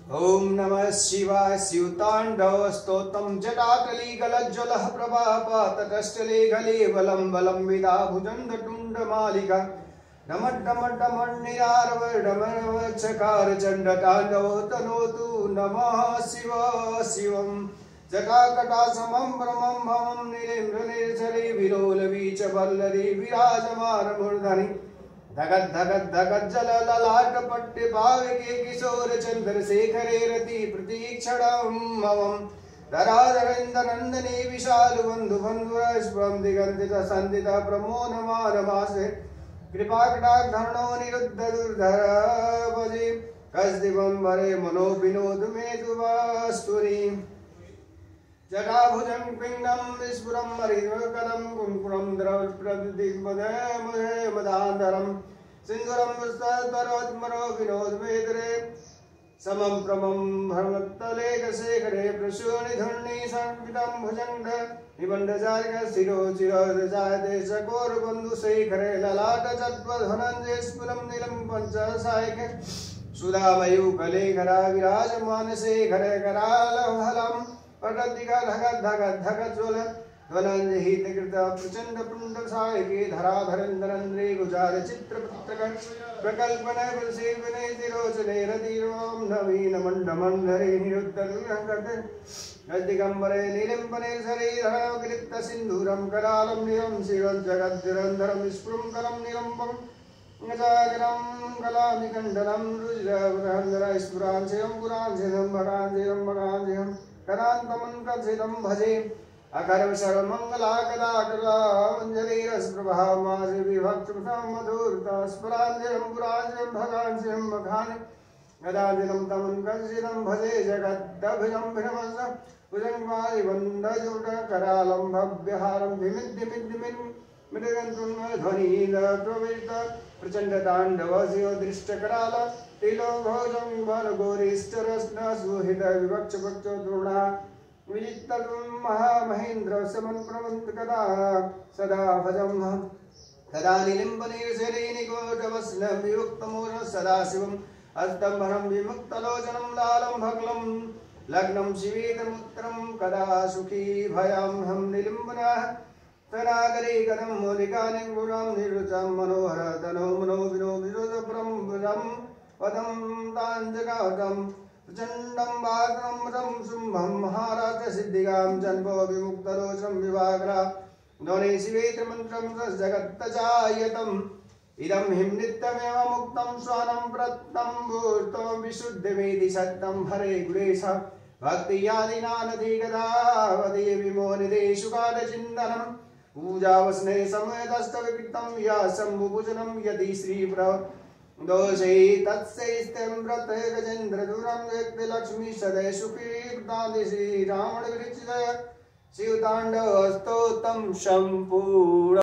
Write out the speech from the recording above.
ओम नमः शिवाय। शिवतांडव स्तोत्रम जटाटली गलज्ज्वल प्रभापातटस्थले गले बलं बलं विदा भुजंग टुंड मालिका डमड्डमड्डमण्डिरारवडमरवचकार चंड तांडव तनोतु नमः शिव शिवम जटाकटा समं ब्रह्मं भवं नीलेन्द्रनिर्झरे विलोलवीच वल्लरी विराजमान मूर्धनि धगत धगत धगत जल ललाट पट्टे पावके किशोर चंद्रशेखरे रति प्रतीक्षणमवं धराधरेन्द्र नंदनी विशाल बंधु बंधुरश्वं दिगंतित संदित प्रमोदमानमासे कृपाकटाक्षर्णो निरुद्ध दुर्धर भजे कस्दिवं वरे मनो विनोद मेधुवास्तुरी जटाभुजं पिंडं विस्फुरं हरिद्रकरं कुंकुमं द्रवप्रदिग्मदमदान्तरं सिन्दूरं विस्तरोत्मरो विनोदमेदरे समं प्रमं भ्रमत्तलेखशेखरे प्रसूनिधुर्णि संकितं भुजङ्ग निबन्धचारिक शिरो चिरोदजायते चकोरबन्धुशेखरे ललाटचत्वधनञ्जय स्फुरं नीलं पञ्चसायके सुधामयूखलेखरा विराजमान शेखरे करालहलम् पटदिगा धगत धगत धगत ज्वल ध्वनंजहित कृत प्रचंड पुंड सायके धराधरेन्द्रन्द्रे गुजार चित्र पुत्रक प्रकल्पन प्रसेवने तिरोचने रतिरोम नवीन मंडमंडरे निरुद्धरुहंगत गद्दिगंबरे नीलिंबने सरे धरावकृत सिंधूरम करालम निरम शिवं जगद्धिरंधरम स्फुरं कलम निलंबम गजागरम कलामिकंडनम रुद्रवरहंधर स्फुरांशयं पुरांशयं भगांशयं भगांशयं करान्तमन्त्रसिदं भजे अकर्व सर्वमङ्गलाकलाकलाञ्जलिरस्प्रभामासि विभक्तं मधुरता स्फुरांशयं पुरांशयं भगांशयं मघानि गदाधिनं तमन्त्रसिदं भजे जगद्दभिजं भिनमस भुजङ्गाय वन्दजुटकरालं भव्यहारं धिमिद्धिमिद्धिमिन् मृगन्ध्वनिप्रवृत्त प्रचण्डताण्डवस्य दृष्टकराल तिलोभोजं बलगोरीष्टरत्नसुहित विवक्षपक्षो द्रोणा विजित्तं महामहेन्द्र समन्प्रवन्त कदा सदा भजं तदा निलिम्बनिर्झरिनिकोटवस्नवियुक्तमूर्ध सदाशिवं हस्तम्भरं विमुक्तलोचनं लालं भग्नं लग्नं शिवेतमुत्तरं कदा सुखी भयामहं निलिम्बनः तनागरे कदं मूलिकानिं गुणां निरुचं मनोहर तनो मनो विनो विरोधपुरं बुधं पदं ताञ्जगातं प्रचण्डं वाग्रं रं शुम्भं महाराज सिद्धिगां जन्मो विमुक्तलोचनं विवाग्रा ध्वने शिवेत्रमन्त्रं जगत्तचायतम् इदं हिं नित्यमेव मुक्तं स्वानं प्रत्तं भूर्तो विशुद्धिमेति सत्यं हरे गुणेश भक्तियादिनानधिगदावदे विमोनिदेशुकालचिन्तनं पूजावस्ने समयतस्तविकृतं या शम्भुपूजनं यदि श्रीप्र दोषे तत्सैस्तं व्रत गजेन्द्रदूरं व्यक्तिलक्ष्मी सदय सुखी कृतानि श्रीरावणविरचित शिवताण्डवस्तोत्रं सम्पूर्ण।